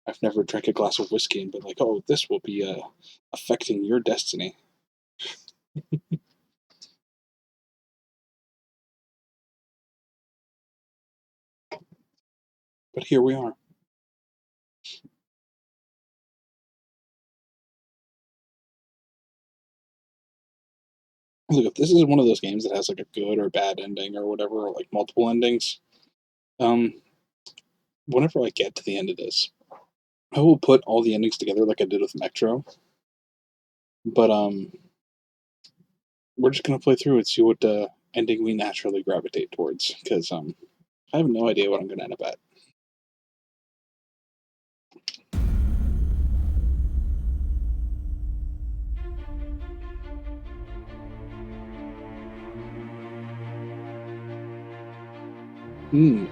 I've never drank a glass of whiskey and been like, oh, this will be affecting your destiny. But here we are. Look, if this is one of those games that has like a good or bad ending or whatever, or like multiple endings, um, whenever I get to the end of this, I will put all the endings together like I did with Metro. But we're just gonna play through and see what ending we naturally gravitate towards, because I have no idea what I'm gonna end up at.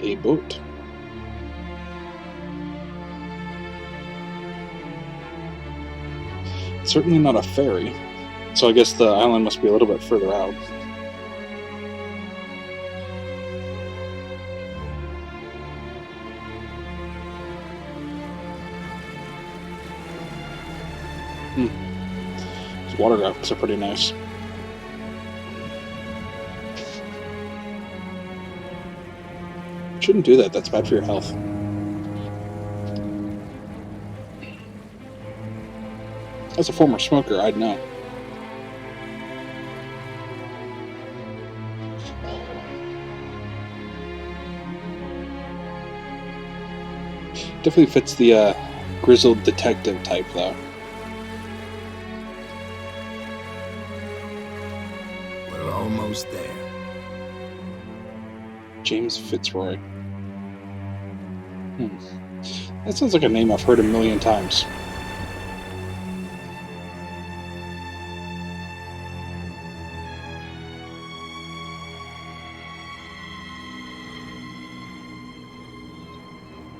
A boat. Certainly not a ferry. So I guess the island must be a little bit further out. These water graphics are pretty nice. Shouldn't do that. That's bad for your health. As a former smoker, I'd know. Definitely fits the grizzled detective type, though. We're almost there. James Fitzroy. That sounds like a name I've heard a million times.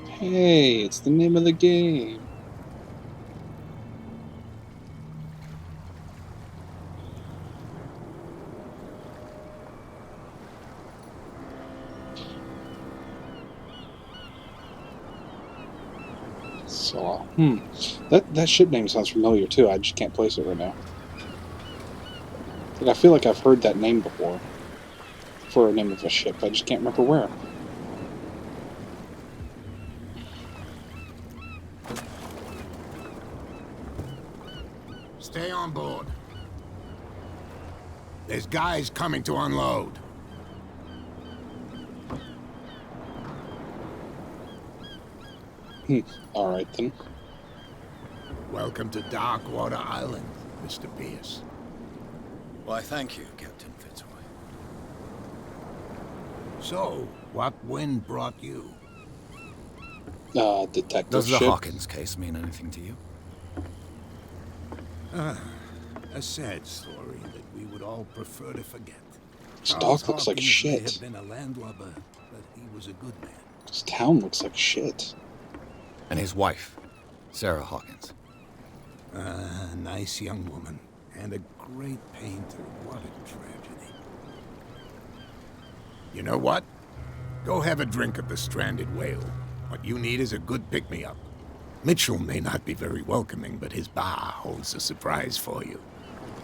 Hey, it's the name of the game. So, that ship name sounds familiar too. I just can't place it right now. Like, I feel like I've heard that name before for a name of a ship. I just can't remember where. Stay on board. There's guys coming to unload. Alright then. Welcome to Darkwater Island, Mr. Pierce. Why, thank you, Captain Fitzroy. So, what wind brought you? Detective Does the ship. Hawkins case mean anything to you? A sad story that we would all prefer to forget. This Charles dog looks like Hawkins may shit. have been a landlubber, but he was a good man. This town looks like shit. And his wife, Sarah Hawkins. A nice young woman, and a great painter. What a tragedy. You know what? Go have a drink at the Stranded Whale. What you need is a good pick-me-up. Mitchell may not be very welcoming, but his bar holds a surprise for you.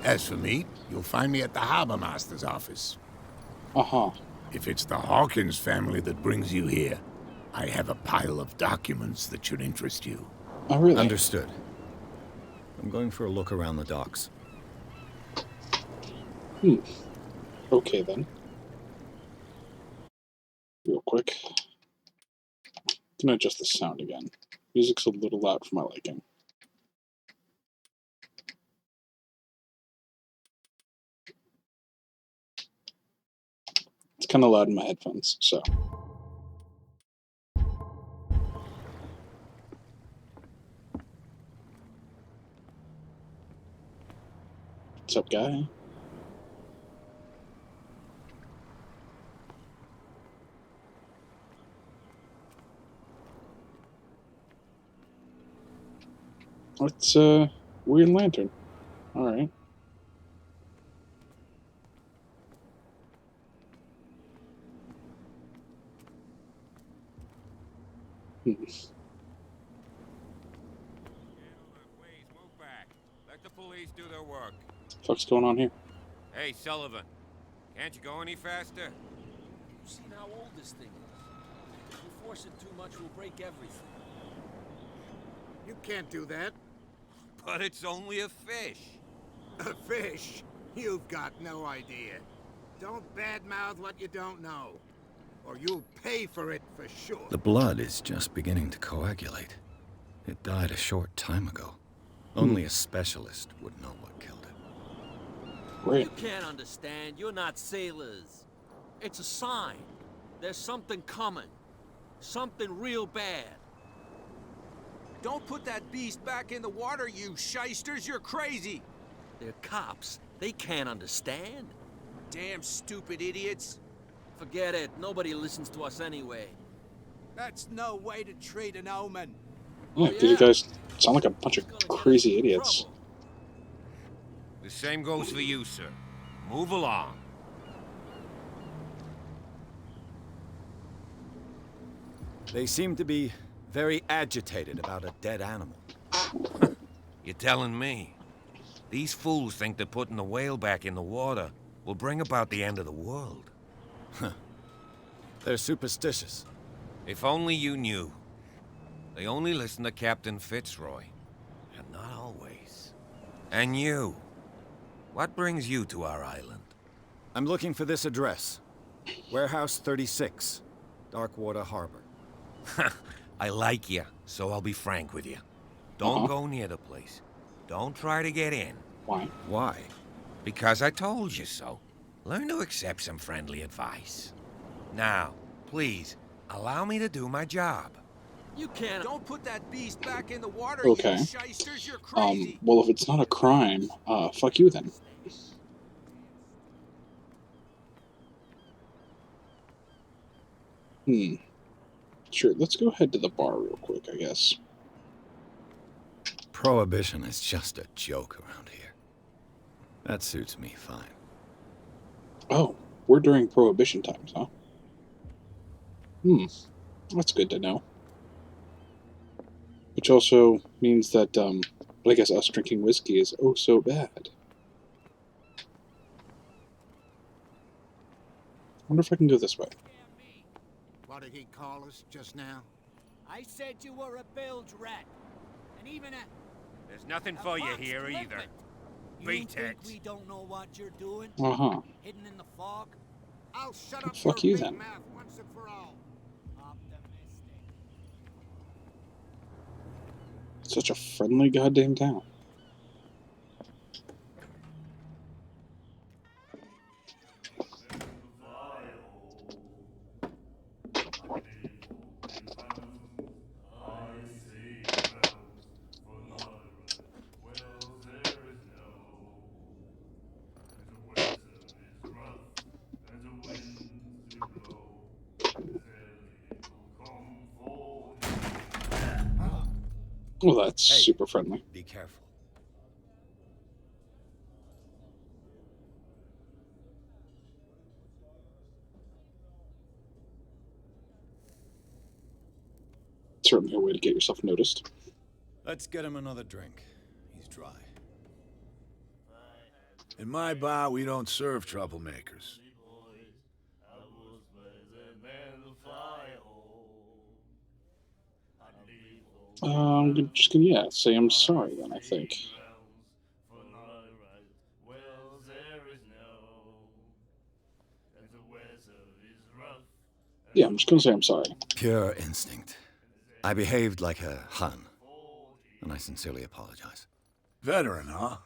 As for me, you'll find me at the Harbor Master's office. Uh-huh. If it's the Hawkins family that brings you here, I have a pile of documents that should interest you. Oh, really? Understood. I'm going for a look around the docks. Okay, then. Real quick. Can I adjust the sound again? Music's a little loud for my liking. It's kind of loud in my headphones, so. What's up, guy? It's Weird Lantern. Alright. Move back. Let the police do their work. Fuck's going on here? Hey, Sullivan. Can't you go any faster? You've seen how old this thing is. If we force it too much, we'll break everything. You can't do that. But it's only a fish. A fish? You've got no idea. Don't badmouth what you don't know, or you'll pay for it for sure. The blood is just beginning to coagulate. It died a short time ago. Only a specialist would know what killed it. Great. You can't understand. You're not sailors. It's a sign. There's something coming. Something real bad. Don't put that beast back in the water, you shysters! You're crazy! They're cops. They can't understand. Damn stupid idiots! Forget it. Nobody listens to us anyway. That's no way to treat an omen. Yeah, because you guys sound like a bunch of crazy idiots. The same goes for you, sir. Move along. They seem to be very agitated about a dead animal. You're telling me? These fools think that putting the whale back in the water will bring about the end of the world. They're superstitious. If only you knew. They only listen to Captain Fitzroy. And not always. And you. What brings you to our island? I'm looking for this address. Warehouse 36, Darkwater Harbor. I like you, so I'll be frank with you. Don't go near the place. Don't try to get in. Why? Why? Because I told you so. Learn to accept some friendly advice. Now, please, allow me to do my job. You can't. Don't put that beast back in the water, Okay. you shysters! You're crazy! Well, if it's not a crime, fuck you then. Sure, let's go ahead to the bar real quick, I guess. Prohibition is just a joke around here. That suits me fine. Oh, we're during Prohibition times, huh? That's good to know. Which also means that, I guess us drinking whiskey is oh so bad. I wonder if I can go this way. What did he call us just now? I said you were a bilge rat. And even a... There's nothing for you here either. You Beat think it. we don't know what you're doing? Uh-huh. Hidden in the fog? I'll shut up Fuck your you big then. mouth once and for all. Optimistic. Such a friendly goddamn town. Well, that's Hey. super friendly. Be careful. Certainly a way to get yourself noticed. Let's get him another drink. He's dry. In my bar, we don't serve troublemakers. I'm just gonna, yeah, say I'm sorry then, I think. Yeah, I'm just gonna say I'm sorry. Pure instinct. I behaved like a Hun, and I sincerely apologize. Veteran, huh?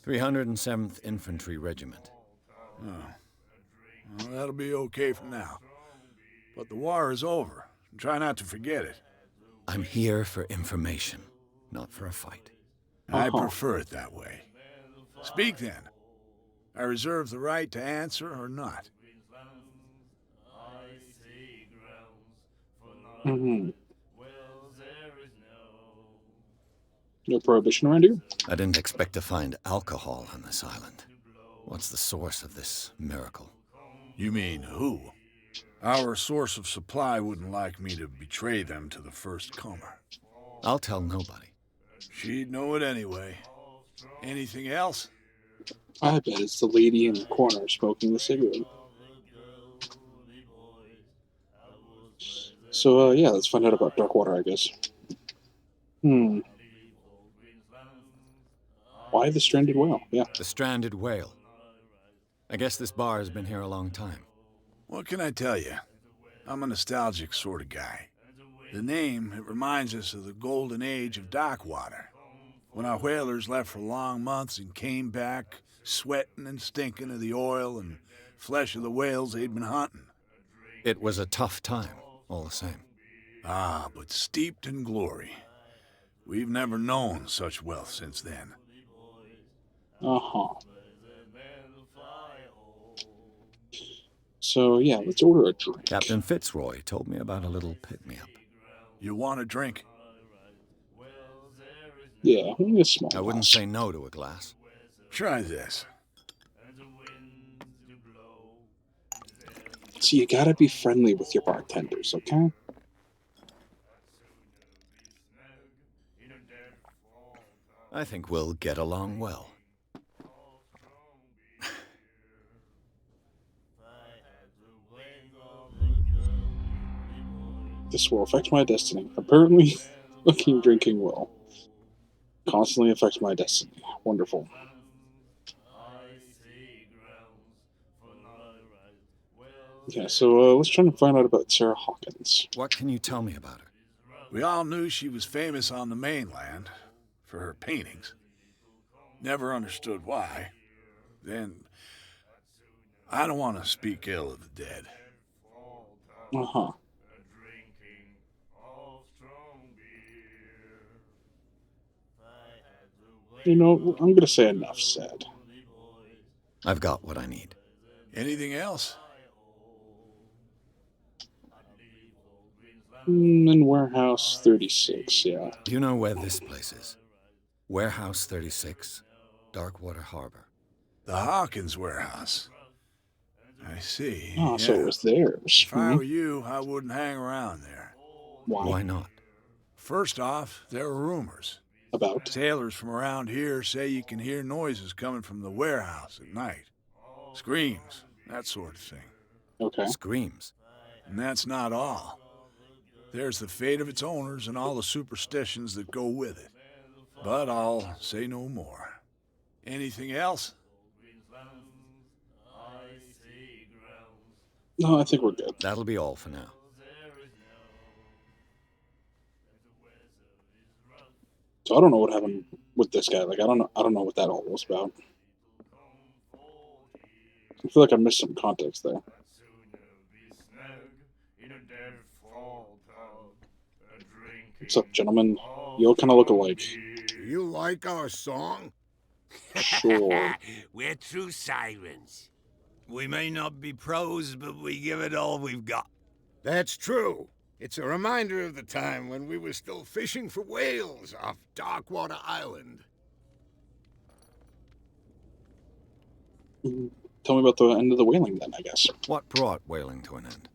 307th Infantry Regiment. Well, that'll be okay for now. But the war is over. Try not to forget it. I'm here for information, not for a fight. I prefer it that way. Speak then. I reserve the right to answer or not. No prohibition around here? I didn't expect to find alcohol on this island. What's the source of this miracle? You mean who? Our source of supply wouldn't like me to betray them to the first comer. I'll tell nobody. She'd know it anyway. Anything else? I bet it's the lady in the corner smoking the cigarette. So, yeah, let's find out about Darkwater, I guess. Why the stranded whale? Yeah. The stranded whale. I guess this bar has been here a long time. What can I tell you? I'm a nostalgic sort of guy. The name, it reminds us of the golden age of Darkwater, when our whalers left for long months and came back sweating and stinking of the oil and flesh of the whales they'd been hunting. It was a tough time, all the same. Ah, but steeped in glory. We've never known such wealth since then. Uh-huh. So, yeah, let's order a drink. Captain Fitzroy told me about a little pick-me-up. You want a drink? Yeah, only a small I wouldn't glass. say no to a glass. Try this. So you gotta be friendly with your bartenders, okay? I think we'll get along well. This will affect my destiny. Apparently, drinking will constantly affect my destiny. Wonderful. Yeah, so let's try and find out about Sarah Hawkins. What can you tell me about her? We all knew she was famous on the mainland for her paintings. Never understood why. Then, I don't want to speak ill of the dead. Uh-huh. You know, I'm gonna say enough said. I've got what I need. Anything else? In Warehouse 36, yeah. Do you know where this place is? Warehouse 36, Darkwater Harbor. The Hawkins warehouse. I see. Oh, so it was theirs. If I were you, I wouldn't hang around there. Why not? First off, there are rumors. About? Sailors from around here say you can hear noises coming from the warehouse at night. Screams, that sort of thing. Okay. Screams. And that's not all. There's the fate of its owners and all the superstitions that go with it. But I'll say no more. Anything else? No, I think we're good. That'll be all for now. So I don't know what happened with this guy. Like, I don't know what that all was about. I feel like I missed some context there. What's up, gentlemen? You all kind of look alike. Do you like our song? Sure. We're true sirens. We may not be pros, but we give it all we've got. That's true. It's a reminder of the time when we were still fishing for whales off Darkwater Island. Tell me about the end of the whaling then, I guess. What brought whaling to an end?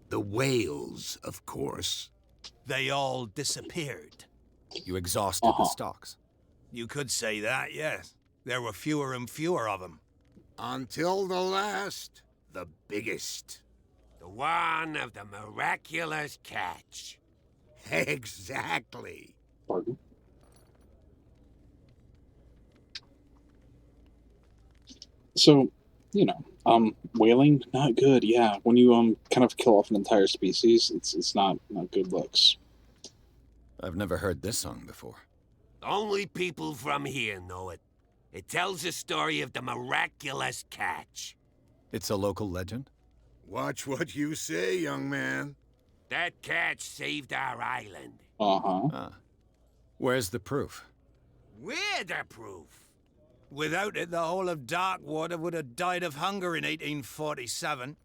The whales, of course. They all disappeared. You exhausted the stocks. You could say that, yes. There were fewer and fewer of them. Until the last, the biggest. The one of the miraculous catch. Exactly. Pardon? So, you know, whaling, not good, yeah. When you kind of kill off an entire species, it's not good looks. I've never heard this song before. Only people from here know it. It tells the story of the miraculous catch. It's a local legend? Watch what you say, young man. That catch saved our island. Uh-huh. Ah. Where's the proof? We're the proof. Without it, the whole of Darkwater would have died of hunger in 1847.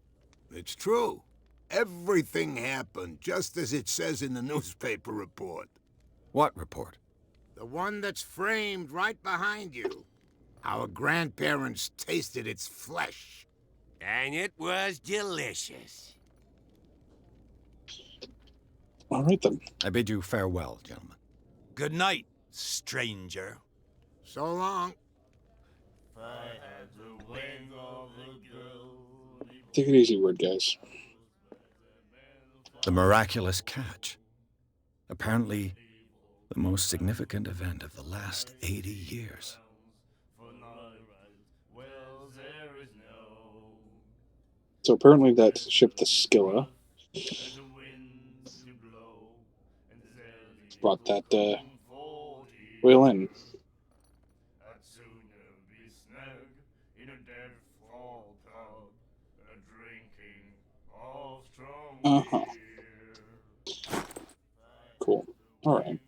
It's true. Everything happened just as it says in the newspaper report. What report? The one that's framed right behind you. Our grandparents tasted its flesh. And it was delicious. All right, then. I bid you farewell, gentlemen. Good night, stranger. So long. Take it easy, word guys. The miraculous catch. Apparently, the most significant event of the last 80 years. So apparently that ship, the Scylla, brought that whale in. Uh-huh. Cool. All right. I'm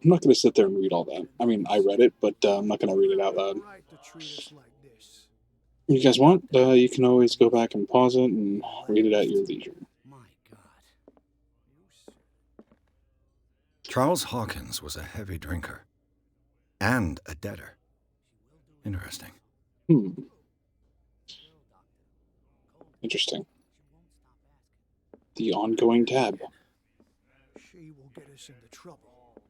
not going to sit there and read all that. I mean, I read it, but I'm not going to read it out loud. If you guys want, you can always go back and pause it and read it at your leisure. Charles Hawkins was a heavy drinker. And a debtor. Interesting. Interesting. The ongoing tab. She will get us into trouble.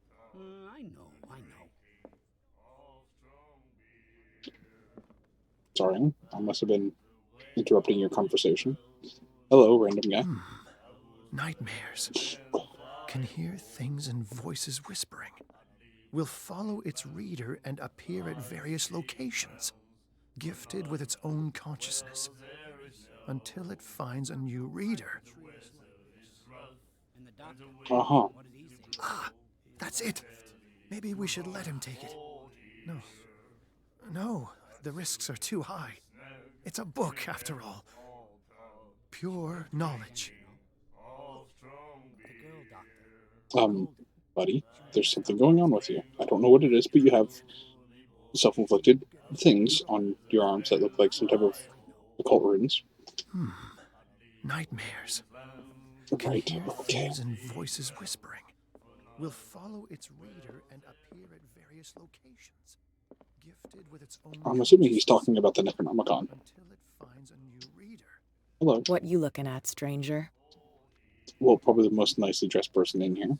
I know. Sorry, I must have been interrupting your conversation. Hello, random guy. Nightmares. Can hear things and voices whispering. Will follow its reader and appear at various locations, gifted with its own consciousness, until it finds a new reader. Uh-huh. Ah, that's it. Maybe we should let him take it. No, the risks are too high. It's a book, after all. Pure knowledge. Buddy, there's something going on with you. I don't know what it is, but you have self-inflicted things on your arms that look like some type of occult runes. Nightmares. Right, Can hear okay. things and voices whispering. Will follow its reader and appear at various locations, gifted with its own. I'm assuming he's talking about the Necronomicon. Until it finds a new reader. Hello. What you looking at, stranger? Well, probably the most nicely dressed person in here.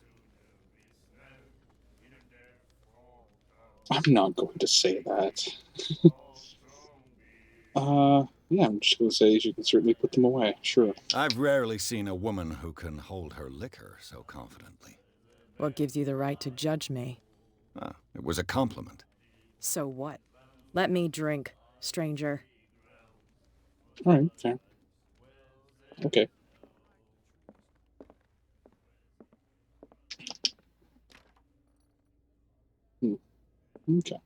I'm not going to say that. Yeah, I'm just going to say you can certainly put them away, sure. I've rarely seen a woman who can hold her liquor so confidently. What gives you the right to judge me? Ah, it was a compliment. So what? Let me drink, stranger. All right, fair. Okay. Okay.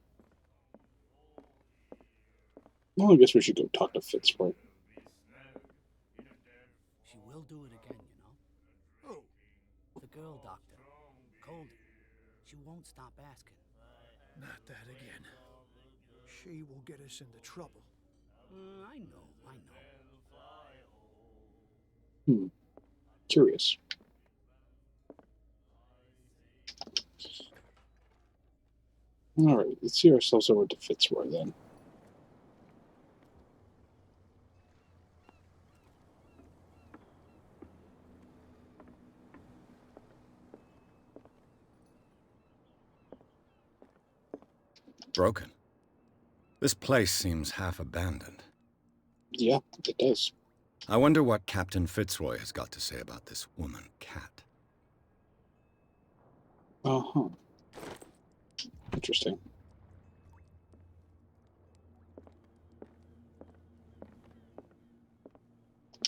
Well, I guess we should go talk to Fitzroy. She will do it again, you know. Oh, the girl doctor. Cold. She won't stop asking. Not that again. She will get us into trouble. I know. Curious. All right, let's see ourselves over to Fitzroy then. Broken. This place seems half abandoned. Yeah, it does. I wonder what Captain Fitzroy has got to say about this woman, Cat. Uh-huh. Interesting.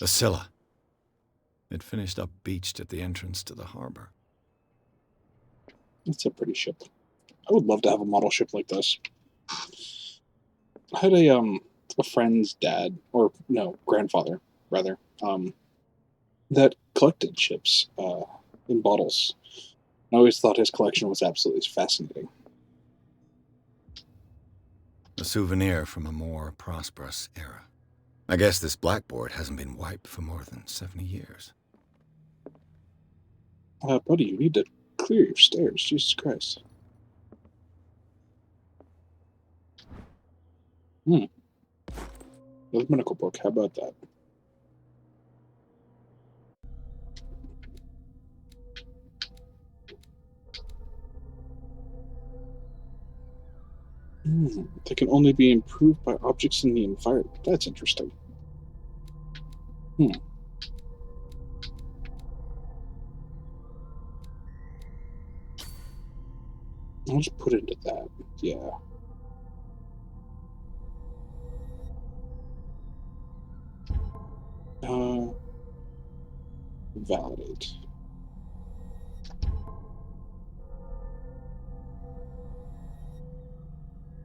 The Scylla. It finished up beached at the entrance to the harbor. It's a pretty ship. I would love to have a model ship like this. I had a friend's dad, or no, grandfather, rather, that collected ships in bottles. I always thought his collection was absolutely fascinating. A souvenir from a more prosperous era. I guess this blackboard hasn't been wiped for more than 70 years. Buddy, you need to clear your stairs. Jesus Christ. Another medical book. How about that? They can only be improved by objects in the environment. That's interesting. I'll just put it into that. Yeah. Validate.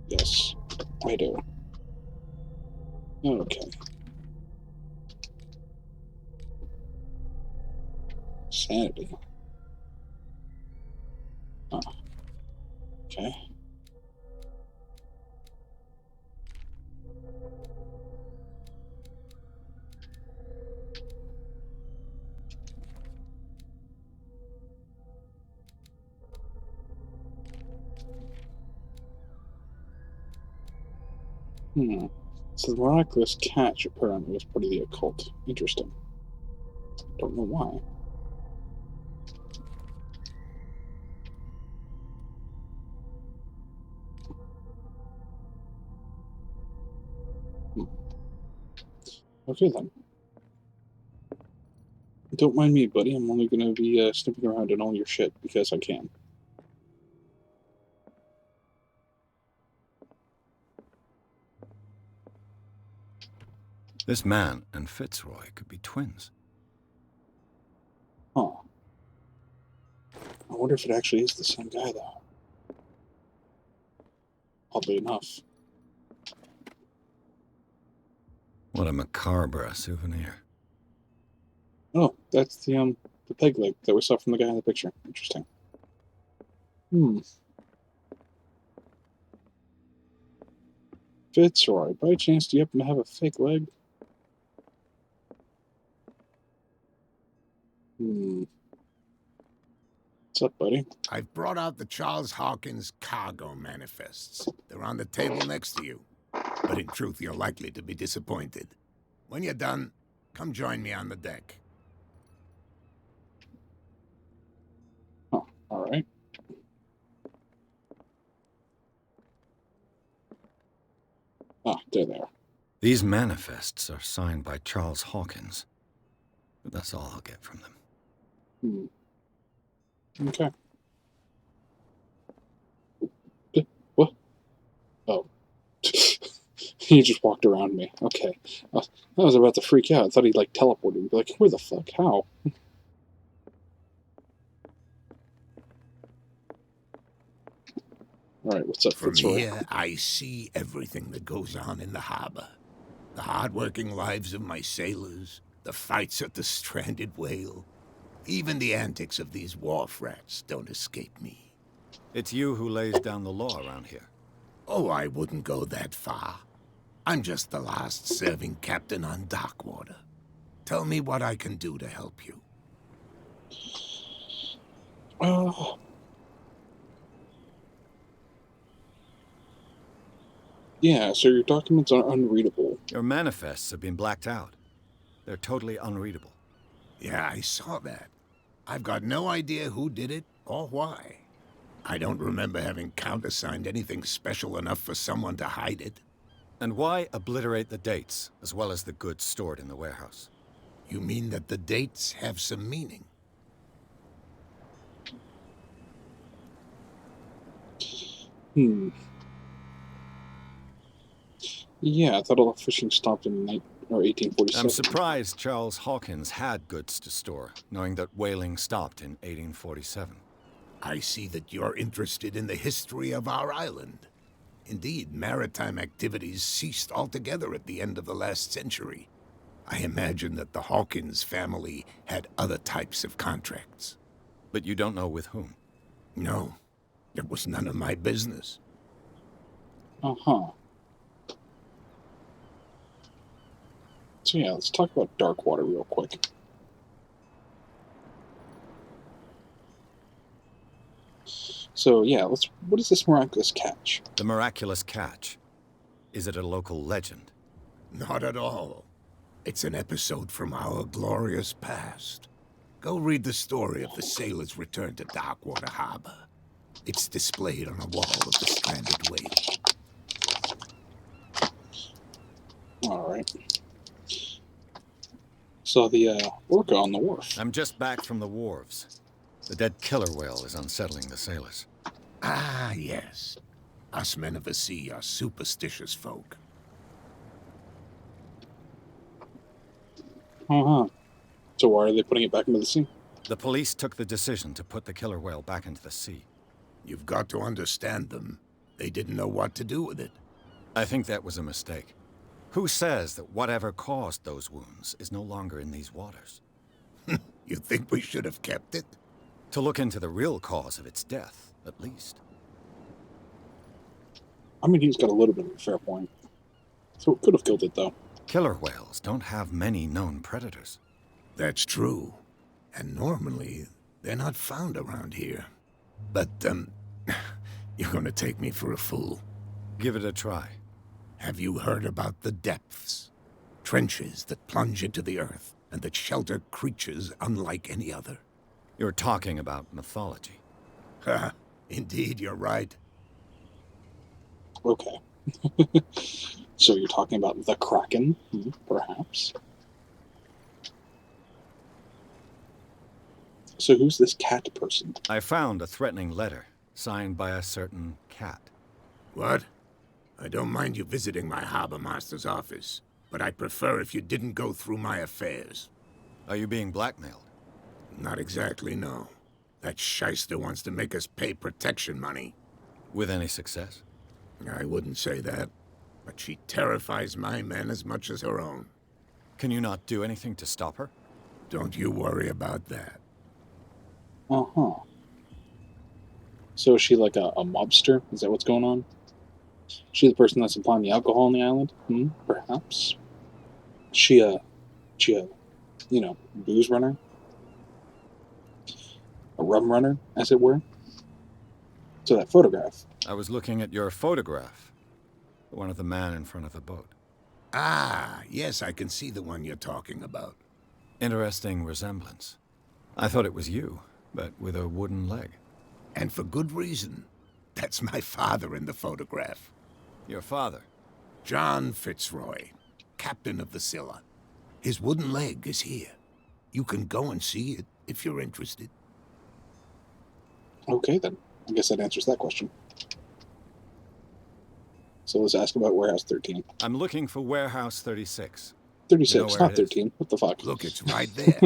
Yes, I do. Okay. Sanity. Oh, okay. So the miraculous catch apparently was part of the occult. Interesting. Don't know why. Okay then. Don't mind me, buddy. I'm only going to be snooping around in all your shit because I can. This man and Fitzroy could be twins. Huh. I wonder if it actually is the same guy, though. Oddly enough. What a macabre souvenir. Oh, that's the peg leg that we saw from the guy in the picture. Interesting. Fitzroy, by chance, do you happen to have a fake leg? What's up, buddy? I've brought out the Charles Hawkins cargo manifests. They're on the table next to you. But in truth, you're likely to be disappointed. When you're done, come join me on the deck. Oh, all right. Ah, there they are. These manifests are signed by Charles Hawkins. But that's all I'll get from them. Okay. What? Oh. He just walked around me. Okay. I was about to freak out. I thought he, like, teleported. Like, where the fuck? How? Alright, what's up, From Fitzroy? here, I see everything that goes on in the harbor. The hard-working lives of my sailors, the fights at the stranded whale. Even the antics of these wharf rats don't escape me. It's you who lays down the law around here. Oh, I wouldn't go that far. I'm just the last serving captain on Darkwater. Tell me what I can do to help you. Yeah, so your documents are unreadable. Your manifests have been blacked out. They're totally unreadable. Yeah, I saw that. I've got no idea who did it or why. I don't remember having countersigned anything special enough for someone to hide it. And why obliterate the dates, as well as the goods stored in the warehouse? You mean that the dates have some meaning? Yeah, I thought all the fishing stopped in 1847. I'm surprised Charles Hawkins had goods to store, knowing that whaling stopped in 1847. I see that you're interested in the history of our island. Indeed, maritime activities ceased altogether at the end of the last century. I imagine that the Hawkins family had other types of contracts. But you don't know with whom? No, it was none of my business. Uh-huh. So yeah, let's talk about Darkwater real quick. So yeah, what is this miraculous catch? The miraculous catch. Is it a local legend? Not at all. It's an episode from our glorious past. Go read the story of the sailors' return to Darkwater Harbor. It's displayed on a wall of the stranded whale. Alright. Saw the orca on the wharf. I'm just back from the wharves. The dead killer whale is unsettling the sailors. Ah, yes. Us men of the sea are superstitious folk. Uh-huh. So why are they putting it back into the sea? The police took the decision to put the killer whale back into the sea. You've got to understand them. They didn't know what to do with it. I think that was a mistake. Who says that whatever caused those wounds is no longer in these waters? You think we should have kept it? To look into the real cause of its death, at least. I mean, he's got a little bit of a fair point. So it could have killed it, though. Killer whales don't have many known predators. That's true. And normally, they're not found around here. But, you're gonna take me for a fool. Give it a try. Have you heard about the depths? Trenches that plunge into the earth and that shelter creatures unlike any other. You're talking about mythology. Ha! Indeed, you're right. Okay. So you're talking about the Kraken, perhaps? So who's this cat person? I found a threatening letter, signed by a certain cat. What? I don't mind you visiting my harbor master's office, but I'd prefer if you didn't go through my affairs. Are you being blackmailed? Not exactly, no. That shyster wants to make us pay protection money. With any success? I wouldn't say that, but she terrifies my men as much as her own. Can you not do anything to stop her? Don't you worry about that. Uh-huh. So is she like a mobster? Is that what's going on? She the person that's supplying the alcohol on the island? Perhaps. She a, booze runner? A rum runner, as it were? So that photograph. I was looking at your photograph. The one of the man in front of the boat. Ah, yes, I can see the one you're talking about. Interesting resemblance. I thought it was you, but with a wooden leg. And for good reason. That's my father in the photograph. Your father? John Fitzroy, captain of the Scylla. His wooden leg is here. You can go and see it if you're interested. Okay, then. I guess that answers that question. So let's ask about Warehouse 13. I'm looking for Warehouse 36. 36, You know where not it is? 13. What the fuck? Look, it's right there.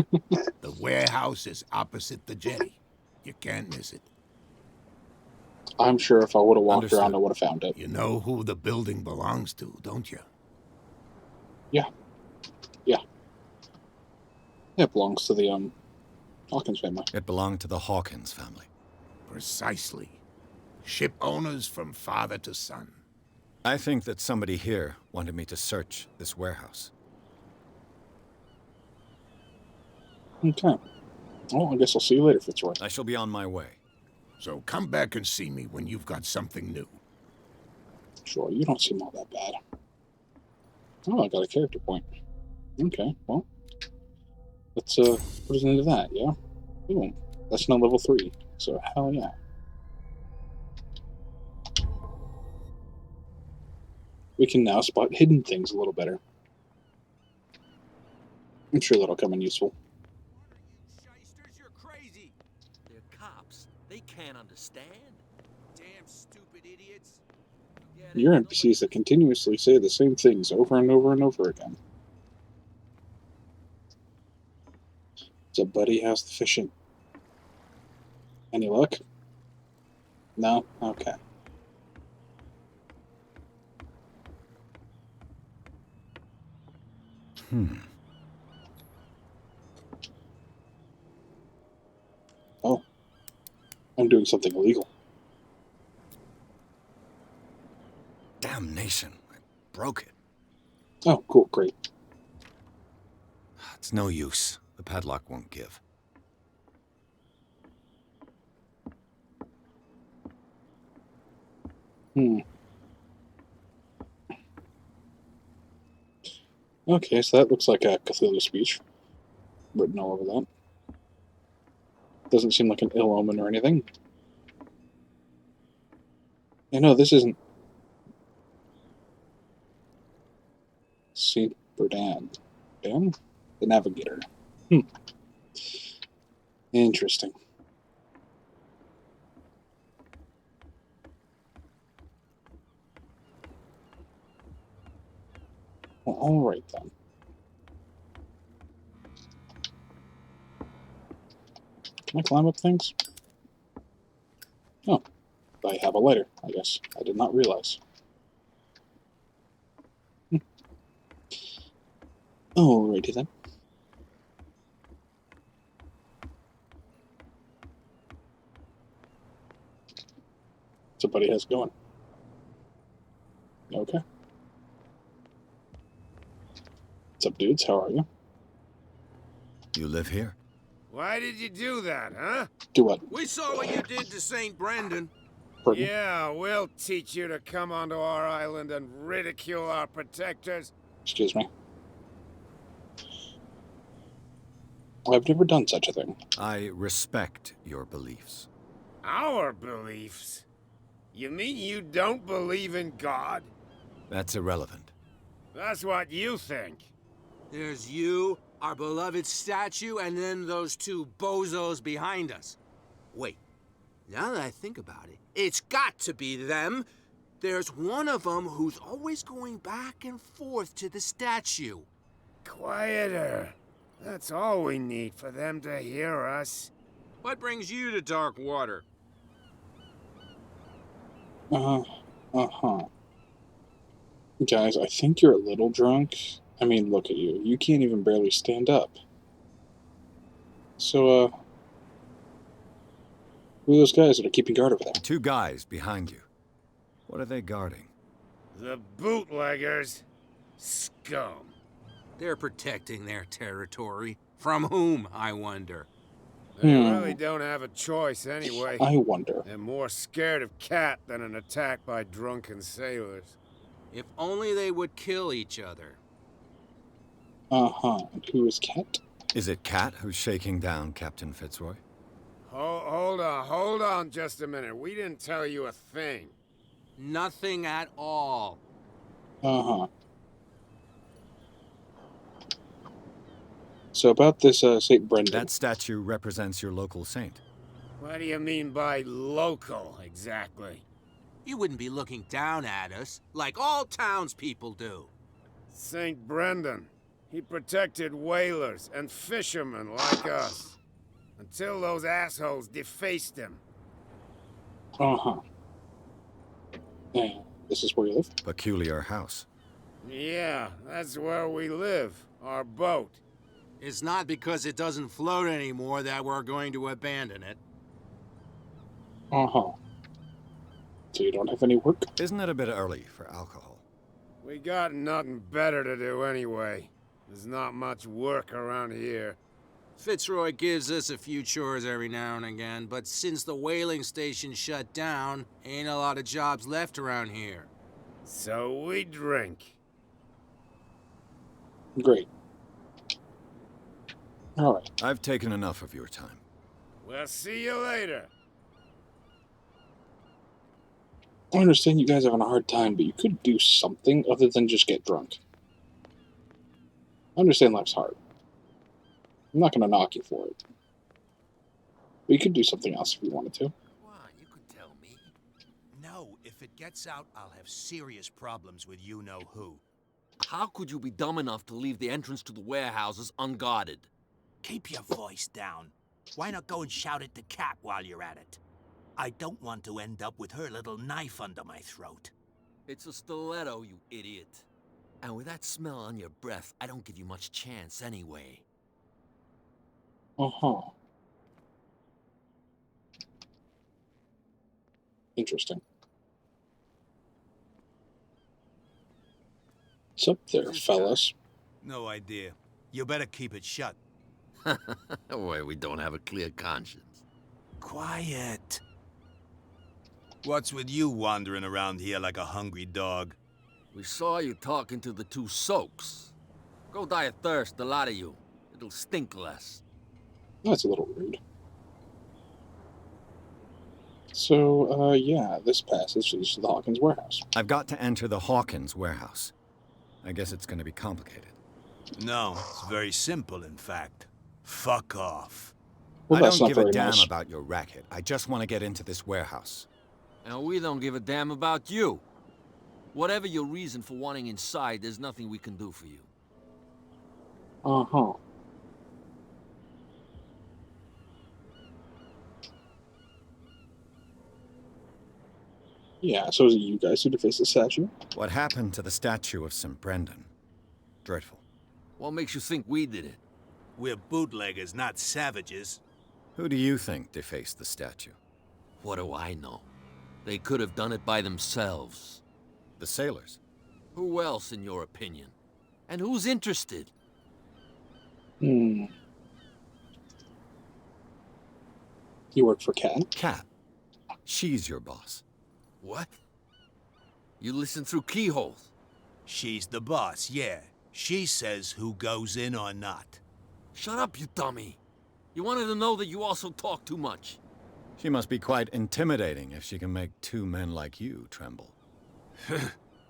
The warehouse is opposite the jetty. You can't miss it. I'm sure if I would have walked Understood. around, I would have found it. You know who the building belongs to, don't you? Yeah. It belongs to the, Hawkins family. It belonged to the Hawkins family. Precisely. Ship owners from father to son. I think that somebody here wanted me to search this warehouse. Okay. Well, I guess I'll see you later, Fitzroy. I shall be on my way. So come back and see me when you've got something new. Sure, you don't seem all that bad. Oh, I got a character point. Okay, well. Let's put us into that, yeah? Boom. That's now level 3, so hell yeah. We can now spot hidden things a little better. I'm sure that'll come in useful. Shysters, you're crazy. They're cops. They can't understand. Damn stupid idiots. Forget it. You're Nobody- NPCs that continuously say the same things over and over and over again. So, buddy, how's the fishing? Any luck? No? Okay. Oh. I'm doing something illegal. Damnation. I broke it. Oh, cool, great. It's no use. The padlock won't give. Okay, so that looks like a Cthulhu speech written all over that. Doesn't seem like an ill omen or anything. Yeah, no, this isn't. St. Berdan. Dan? The Navigator. Interesting. Well, alright then. Can I climb up things? Oh, I have a lighter, I guess. I did not realize. Alrighty then. So buddy, how's it going? Okay. What's up, dudes? How are you? You live here? Why did you do that, huh? Do what? We saw what you did to St. Brendan. Pardon? Yeah, we'll teach you to come onto our island and ridicule our protectors. Excuse me. I've never done such a thing. I respect your beliefs. Our beliefs? You mean you don't believe in God? That's irrelevant. That's what you think. There's you, our beloved statue, and then those two bozos behind us. Wait, now that I think about it, it's got to be them. There's one of them who's always going back and forth to the statue. Quieter. That's all we need for them to hear us. What brings you to Darkwater? Uh-huh. Guys, I think you're a little drunk. I mean, look at you. You can't even barely stand up. So, who are those guys that are keeping guard over there? Two guys behind you. What are they guarding? The bootleggers. Scum. They're protecting their territory. From whom, I wonder? They really don't have a choice anyway. I wonder. They're more scared of Cat than an attack by drunken sailors. If only they would kill each other. Uh-huh. And who is Cat? Is it Cat who's shaking down Captain Fitzroy? Hold on just a minute. We didn't tell you a thing. Nothing at all. Uh-huh. So about this, St. Brendan. That statue represents your local saint. What do you mean by local, exactly? You wouldn't be looking down at us, like all townspeople do. St. Brendan. He protected whalers and fishermen like us. Until those assholes defaced him. Uh-huh. And this is where you live? Peculiar house. Yeah, that's where we live. Our boat. It's not because it doesn't float anymore that we're going to abandon it. Uh-huh. So you don't have any work? Isn't it a bit early for alcohol? We got nothing better to do anyway. There's not much work around here. Fitzroy gives us a few chores every now and again, but since the whaling station shut down, ain't a lot of jobs left around here. So we drink. Great. Alright. I've taken enough of your time. We'll see you later. I understand you guys are having a hard time, but you could do something other than just get drunk. I understand life's hard. I'm not going to knock you for it. But you could do something else if you wanted to. Why, you could tell me. No, if it gets out, I'll have serious problems with you-know-who. How could you be dumb enough to leave the entrance to the warehouses unguarded? Keep your voice down. Why not go and shout at the cat while you're at it? I don't want to end up with her little knife under my throat. It's a stiletto, you idiot. And with that smell on your breath, I don't give you much chance anyway. Uh-huh. Interesting. What's up there, fellas? No idea. You better keep it shut. Why, we don't have a clear conscience. Quiet. What's with you wandering around here like a hungry dog? We saw you talking to the two soaks. Go die of thirst, the lot of you. It'll stink less. That's a little rude. So, yeah, this passage leads to the Hawkins warehouse. I've got to enter the Hawkins warehouse. I guess it's gonna be complicated. No, it's very simple, in fact. Fuck off. Well, I that's don't not give a very damn nice. about your racket. I just want to get into this warehouse. And we don't give a damn about you. Whatever your reason for wanting inside, there's nothing we can do for you. Uh-huh. Yeah, so is it you guys who deface the statue? What happened to the statue of St. Brendan? Dreadful. What makes you think we did it? We're bootleggers, not savages. Who do you think defaced the statue? What do I know? They could have done it by themselves. The sailors. Who else, in your opinion? And who's interested? Hmm. You work for Cat? Cat. She's your boss. What? You listen through keyholes? She's the boss, yeah. She says who goes in or not. Shut up, you dummy. You wanted to know that you also talk too much. She must be quite intimidating if she can make two men like you tremble.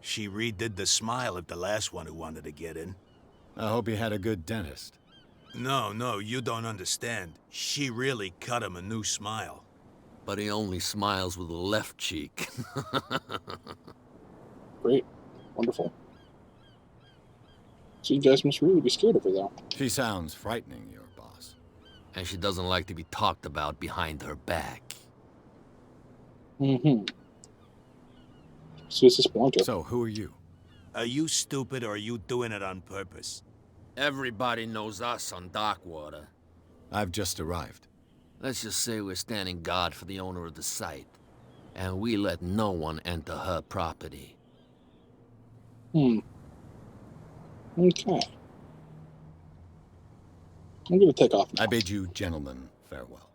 She redid the smile at the last one who wanted to get in. I hope you had a good dentist. No, you don't understand. She really cut him a new smile. But he only smiles with the left cheek. Great. Wonderful. So you guys must really be scared of her, though. She sounds frightening, your boss. And she doesn't like to be talked about behind her back. Mm-hmm. So this is Blanca. So, who are you? Are you stupid or are you doing it on purpose? Everybody knows us on Darkwater. I've just arrived. Let's just say we're standing guard for the owner of the site. And we let no one enter her property. Hmm. Okay. I'm gonna take off now. I bid you gentlemen farewell.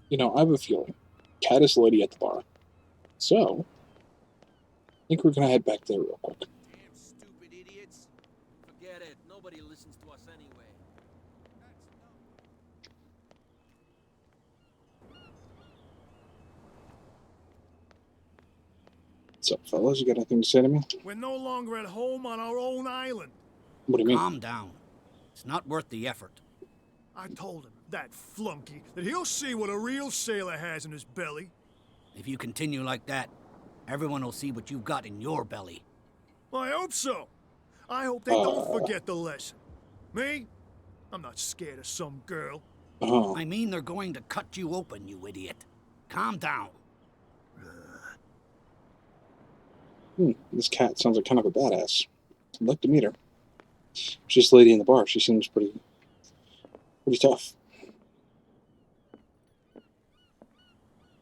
You know, I have a feeling Cat is the lady at the bar. So, I think we're gonna head back there real quick. Damn stupid idiots. Forget it. Nobody listens to us anyway. What's up, fellas? You got anything to say to me? We're no longer at home on our own island. What do you mean? Calm down. It's not worth the effort. I told him, that flunky, that he'll see what a real sailor has in his belly. If you continue like that, everyone will see what you've got in your belly. I hope so. I hope they don't forget the lesson. Me? I'm not scared of some girl. I mean, they're going to cut you open, you idiot. Calm down. This Cat sounds like kind of a badass. I'd like to meet her. She's the lady in the bar. She seems pretty tough.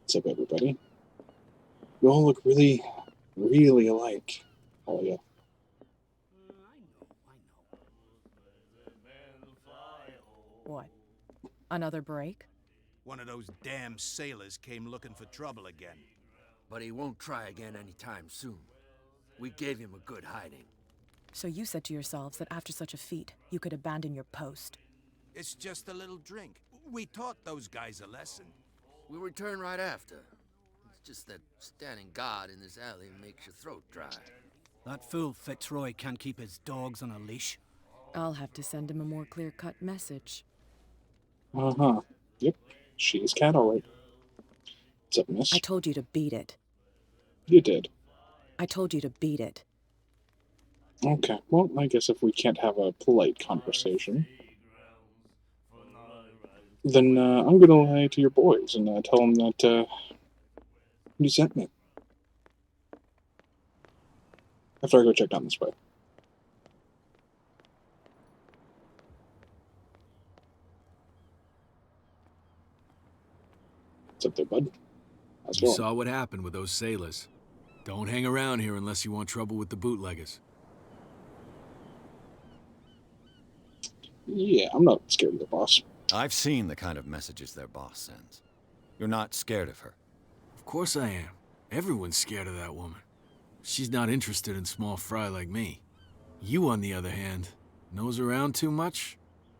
What's up, everybody? You all look really, really alike. Oh, yeah. What? Another break? One of those damn sailors came looking for trouble again. But he won't try again anytime soon. We gave him a good hiding. So you said to yourselves that after such a feat, you could abandon your post. It's just a little drink. We taught those guys a lesson. We'll return right after. It's just that standing guard in this alley makes your throat dry. That fool Fitzroy can't keep his dogs on a leash. I'll have to send him a more clear-cut message. Uh-huh. Yep. She's Cat, all right. What's up, miss? I told you to beat it. You did. I told you to beat it. Okay. Well, I guess if we can't have a polite conversation, then I'm gonna lie to your boys and tell them that you sent me. After I go check down this way. What's up there, bud? How's it You going? saw what happened with those sailors. Don't hang around here unless you want trouble with the bootleggers. Yeah, I'm not scared of the boss. I've seen the kind of messages their boss sends. You're not scared of her. Of course I am. Everyone's scared of that woman. She's not interested in small fry like me. You, on the other hand, nose around too much,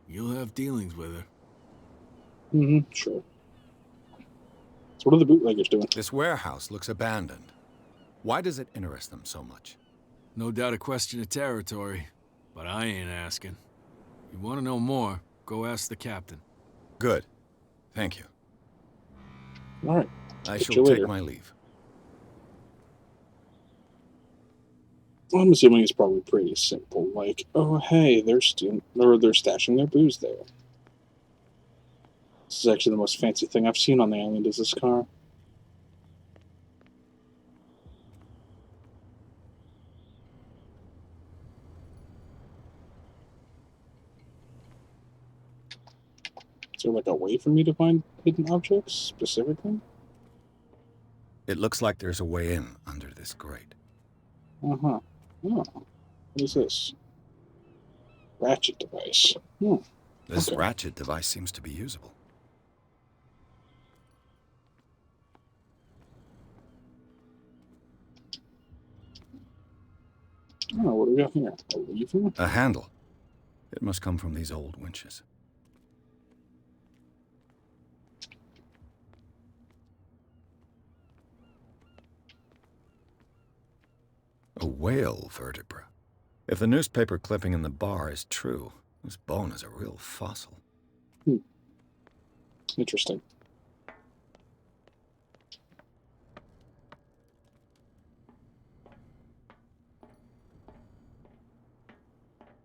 you'll have dealings with her. Mm-hmm, sure. So what are the bootleggers doing? This warehouse looks abandoned. Why does it interest them so much? No doubt a question of territory, but I ain't asking. You want to know more, go ask the captain. Good. Thank you. All right. I Catch shall you take later. my leave. Well, I'm assuming it's probably pretty simple. Like, oh hey, they're stashing their booze there. This is actually the most fancy thing I've seen on the island. Is this car? Is there like a way for me to find hidden objects specifically? It looks like there's a way in under this grate. Uh-huh. Oh. What is this? Ratchet device. Hmm. This Okay. ratchet device seems to be usable. Oh, what do we got here? A lever? A handle. It must come from these old winches. A whale vertebra. If the newspaper clipping in the bar is true, this bone is a real fossil. Interesting.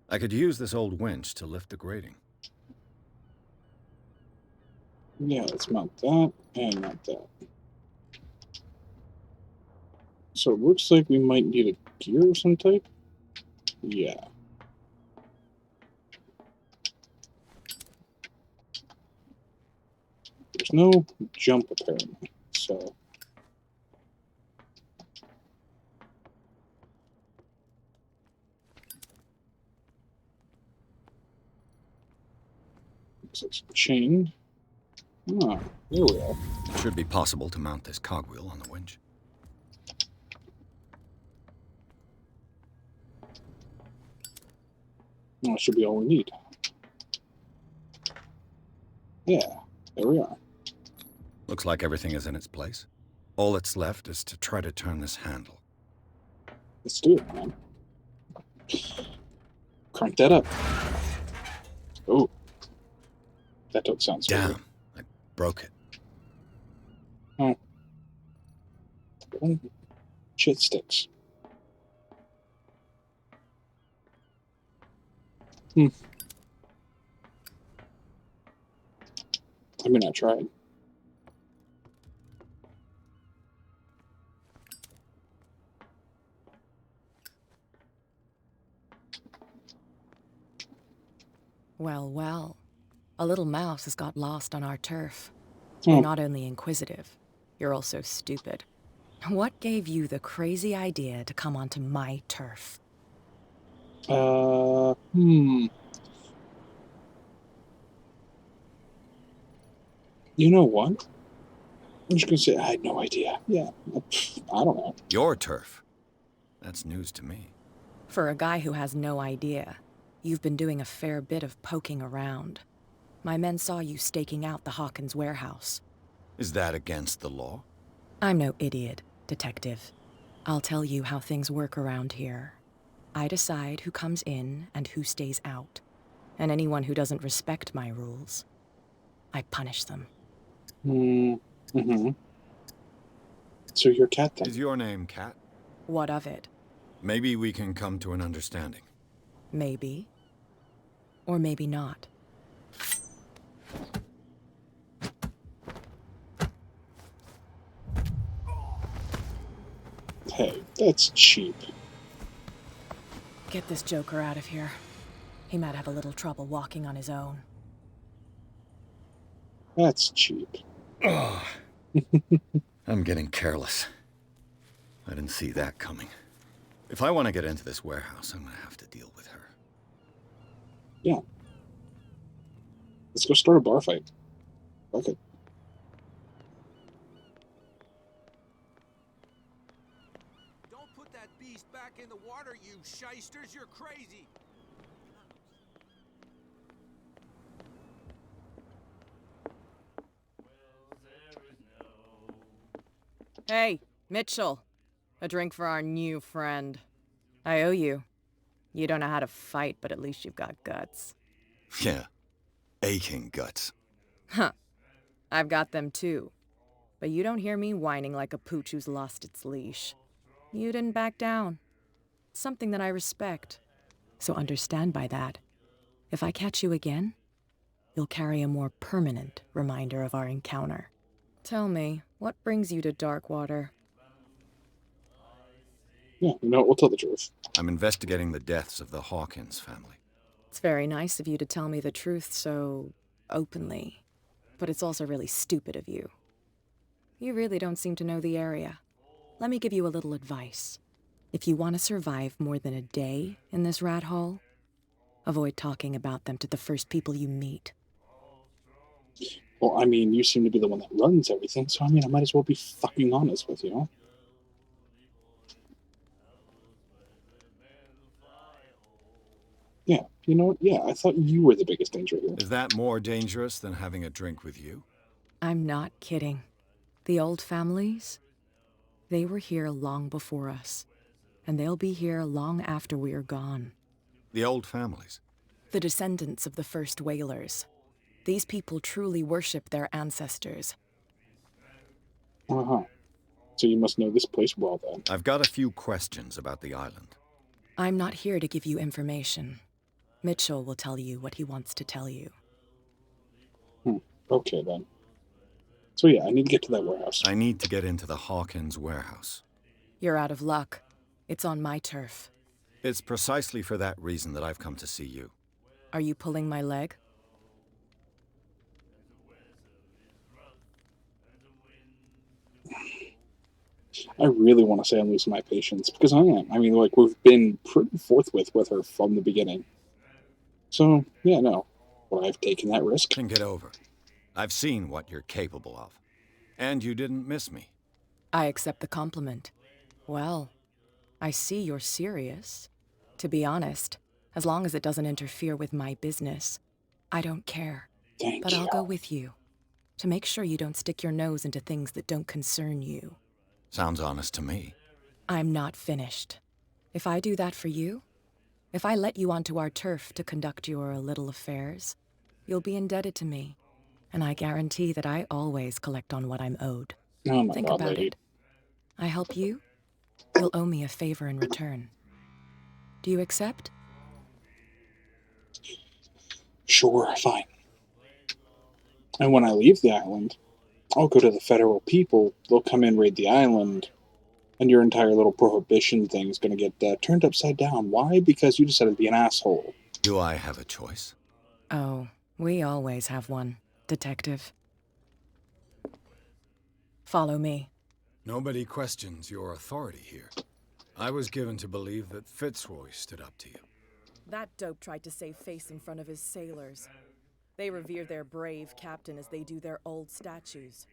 I could use this old winch to lift the grating. Yeah, let's mount that and mount that. So it looks like we might need a gear of some type. Yeah. There's no jump apparently, so. Looks like some chain. Ah, there we are. It should be possible to mount this cogwheel on the winch. That should be all we need. Yeah, there we are. Looks like everything is in its place. All that's left is to try to turn this handle. Let's do it, man. Crank that up. Oh. That don't sound so Damn, I broke it. good. Oh. Shit sticks. I mean, I tried. Well, well. A little mouse has got lost on our turf. Oh. You're not only inquisitive, you're also stupid. What gave you the crazy idea to come onto my turf? You know what? I'm just gonna say I had no idea. Yeah, I don't know. Your turf? That's news to me. For a guy who has no idea, you've been doing a fair bit of poking around. My men saw you staking out the Hawkins warehouse. Is that against the law? I'm no idiot, Detective. I'll tell you how things work around here. I decide who comes in and who stays out. And anyone who doesn't respect my rules, I punish them. Mm-hmm. So you're Cat then? Is your name Cat? What of it? Maybe we can come to an understanding. Maybe. Or maybe not. Hey, that's cheap. Get this joker out of here. He might have a little trouble walking on his own. That's cheap. Oh. I'm getting careless. I didn't see that coming. If I want to get into this warehouse, I'm going to have to deal with her. Yeah. Let's go start a bar fight. Fuck it. Don't put that beast back in the water, you shysters. You're crazy. Hey, Mitchell. A drink for our new friend. I owe you. You don't know how to fight, but at least you've got guts. Yeah. Aching guts. Huh. I've got them too. But you don't hear me whining like a pooch who's lost its leash. You didn't back down. Something that I respect. So understand by that, if I catch you again, you'll carry a more permanent reminder of our encounter. Tell me, what brings you to Darkwater? Yeah, you know what? We'll tell the truth. I'm investigating the deaths of the Hawkins family. It's very nice of you to tell me the truth so openly, but it's also really stupid of you. You really don't seem to know the area. Let me give you a little advice. If you want to survive more than a day in this rat hole, avoid talking about them to the first people you meet. Well, I mean, you seem to be the one that runs everything, so I mean, I might as well be fucking honest with you. Yeah, you know what? Yeah, I thought you were the biggest danger here. Is that more dangerous than having a drink with you? I'm not kidding. The old families, they were here long before us, and they'll be here long after we're gone. The old families? The descendants of the first whalers. These people truly worship their ancestors. Uh-huh. So you must know this place well, then. I've got a few questions about the island. I'm not here to give you information. Mitchell will tell you what he wants to tell you. Okay, then. So yeah, I need to get to that warehouse. I need to get into the Hawkins warehouse. You're out of luck. It's on my turf. It's precisely for that reason that I've come to see you. Are you pulling my leg? I really want to say I'm losing my patience, because I am. I mean, like, we've been pretty forthwith with her from the beginning. So, yeah, no. Well, I've taken that risk. And get over. I've seen what you're capable of. And you didn't miss me. I accept the compliment. Well, I see you're serious. To be honest, as long as it doesn't interfere with my business, I don't care. Thank you. I'll go with you, to make sure you don't stick your nose into things that don't concern you. Sounds honest to me. I'm not finished. If I do that for you, if I let you onto our turf to conduct your little affairs, you'll be indebted to me. And I guarantee that I always collect on what I'm owed. Oh my Think God, about lady. it. I help you, you'll owe me a favor in return. Do you accept? Sure, fine. And when I leave the island, I'll go to the federal people. They'll come in, raid the island, and your entire little prohibition thing's gonna get turned upside down. Why? Because you decided to be an asshole. Do I have a choice? Oh, we always have one, Detective. Follow me. Nobody questions your authority here. I was given to believe that Fitzroy stood up to you. That dope tried to save face in front of his sailors. They revere their brave captain as they do their old statues.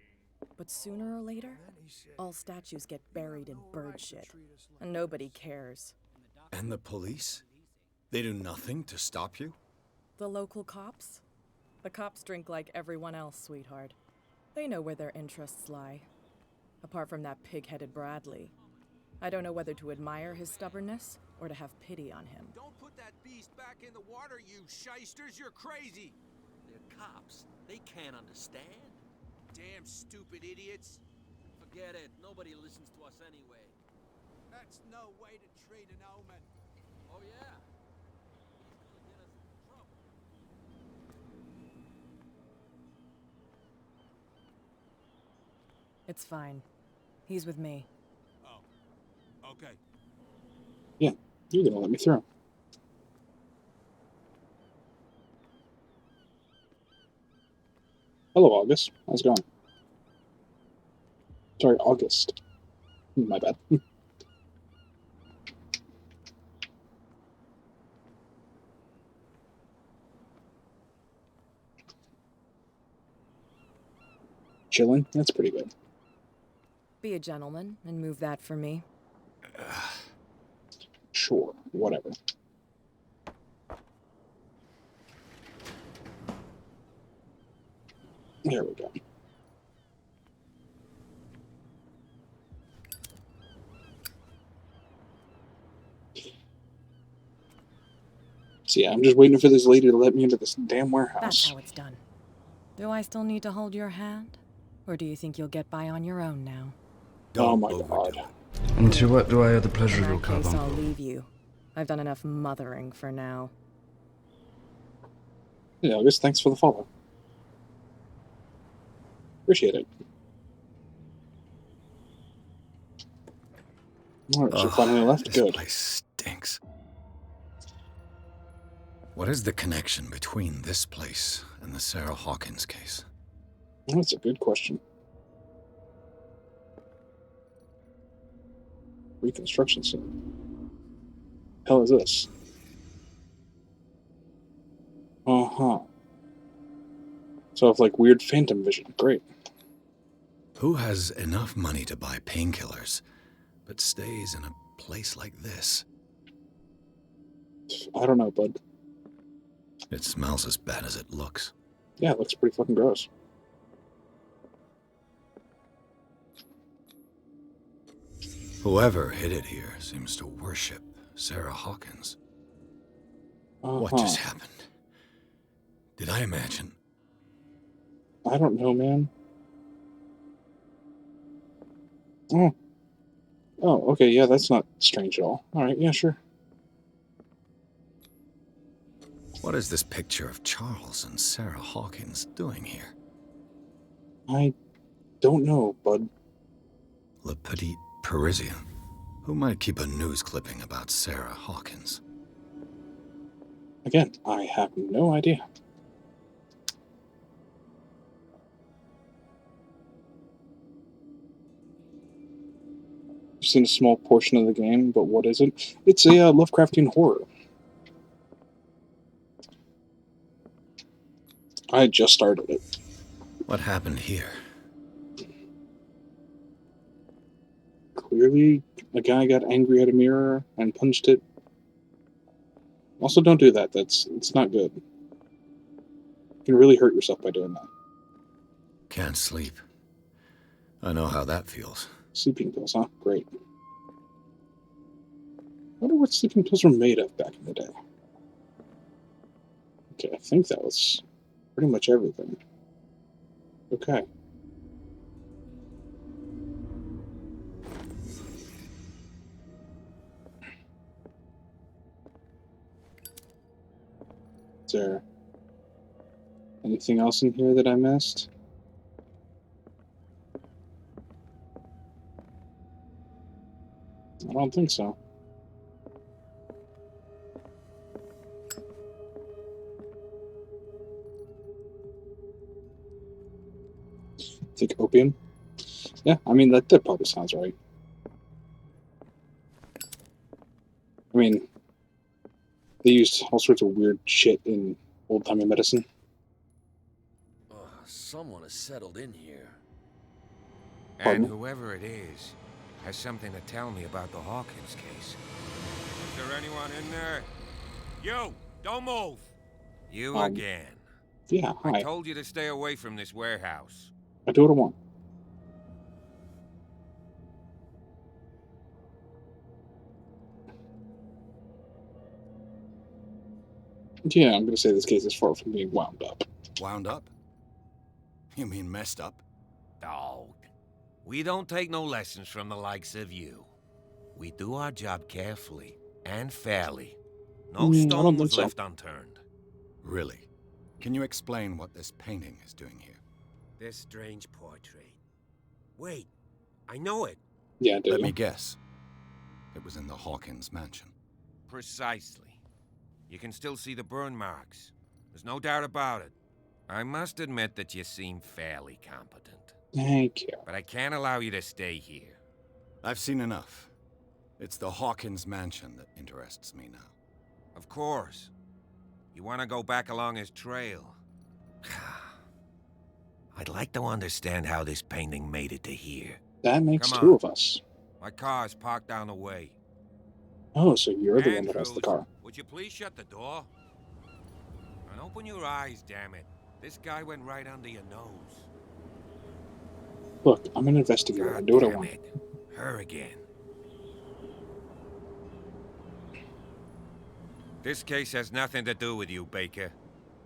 But sooner or later, all statues get buried in bird shit, and nobody cares. And the police? They do nothing to stop you? The local cops? The cops drink like everyone else, sweetheart. They know where their interests lie. Apart from that pig-headed Bradley. I don't know whether to admire his stubbornness or to have pity on him. Don't put that beast back in the water, you shysters. You're crazy. They're cops. They can't understand. Damn stupid idiots. Forget it. Nobody listens to us anyway. That's no way to treat an omen. Oh, yeah? He's gonna get us in trouble. It's fine. He's with me. Oh. Okay. Yeah, you're gonna let me through. Hello, August. How's it going? Sorry, August. My bad. Chilling? That's pretty good. Be a gentleman and move that for me. Sure, whatever. There we go. So yeah, I'm just waiting for this lady to let me into this damn That's warehouse. how it's done. Do I still need to hold your hand? Or do you think you'll get by on your own now? Oh my god. And to what do I owe the pleasure In of your that case, I'll carbuncle? leave you. I've done enough mothering for now. Yeah, I guess thanks for the follow. Appreciate it. Alright, so finally left. This Good. place stinks. What is the connection between this place and the Sarah Hawkins case? That's a good question. Reconstruction scene. Hell is this? Uh-huh. So I have like weird phantom vision. Great. Who has enough money to buy painkillers, but stays in a place like this? I don't know, bud. It smells as bad as it looks. Yeah, it looks pretty fucking gross. Whoever hid it here seems to worship Sarah Hawkins. What just happened? Did I imagine? I don't know, man. Oh. Oh, okay, yeah, that's not strange at all. Alright, yeah, sure. What is this picture of Charles and Sarah Hawkins doing here? I don't know, bud. Le Petit Parisien. Who might keep a news clipping about Sarah Hawkins? Again, I have no idea. I've seen a small portion of the game, but what is it? It's a Lovecraftian horror. I just started it. What happened here? Clearly, a guy got angry at a mirror and punched it. Also, don't do that. It's not good. You can really hurt yourself by doing that. Can't sleep. I know how that feels. Sleeping pills, huh? Great. I wonder what sleeping pills were made of back in the day. Okay, I think that was pretty much everything. Okay. Is there anything else in here that I missed? I don't think so. Think opium? Yeah, I mean, that probably sounds right. I mean, they used all sorts of weird shit in old-timey medicine. Someone has settled in here. Pardon? And whoever it is has something to tell me about the Hawkins case. Is there anyone in there? You! Don't move! You again. Yeah, hi. I told you to stay away from this warehouse. I do what I want. Yeah, I'm gonna say this case is far from being wound up. Wound up? You mean messed up? Dog. We don't take no lessons from the likes of you. We do our job carefully and fairly. No I stone don't was think so. left unturned. Really? Can you explain what this painting is doing here? This strange portrait. Wait, I know it. Yeah, do Let you? me guess. It was in the Hawkins mansion. Precisely. You can still see the burn marks. There's no doubt about it. I must admit that you seem fairly competent. Thank you. But I can't allow you to stay here. I've seen enough. It's the Hawkins mansion that interests me now. Of course. You want to go back along his trail. I'd like to understand how this painting made it to here. That makes Come two on. of us. My car's parked down the way. Oh, so you're the one that has the Andrews, car. would you please shut the door? And open your eyes, damn it. This guy went right under your nose. Look, I'm an investigator. I God do what I damn want. it. Her again. This case has nothing to do with you, Baker.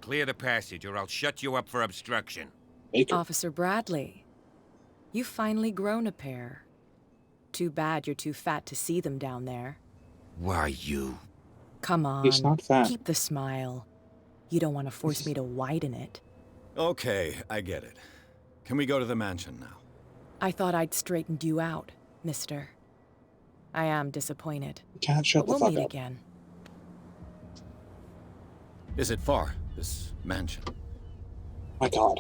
Clear the passage, or I'll shut you up for obstruction. Baker. Officer Bradley, you've finally grown a pair. Too bad you're too fat to see them down there. Why, you? Come on, He's not fat. keep the smile. You don't want to force me to widen it. Okay, I get it. Can we go to the mansion now? I thought I'd straightened you out, mister. I am disappointed. You can't shut But the we'll fuck meet up. again. Is it far, this mansion? My God.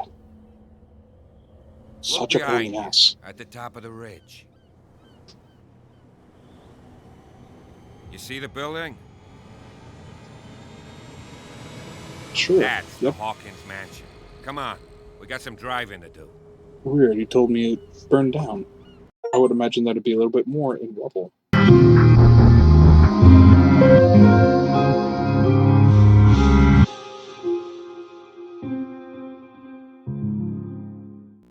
Such Look a pain in behind the you, ass. at the top of the ridge. You see the building? Sure. That's the Yep. Hawkins mansion. Come on, we got some driving to do. Weird. You told me it burned down. I would imagine that'd be a little bit more in rubble.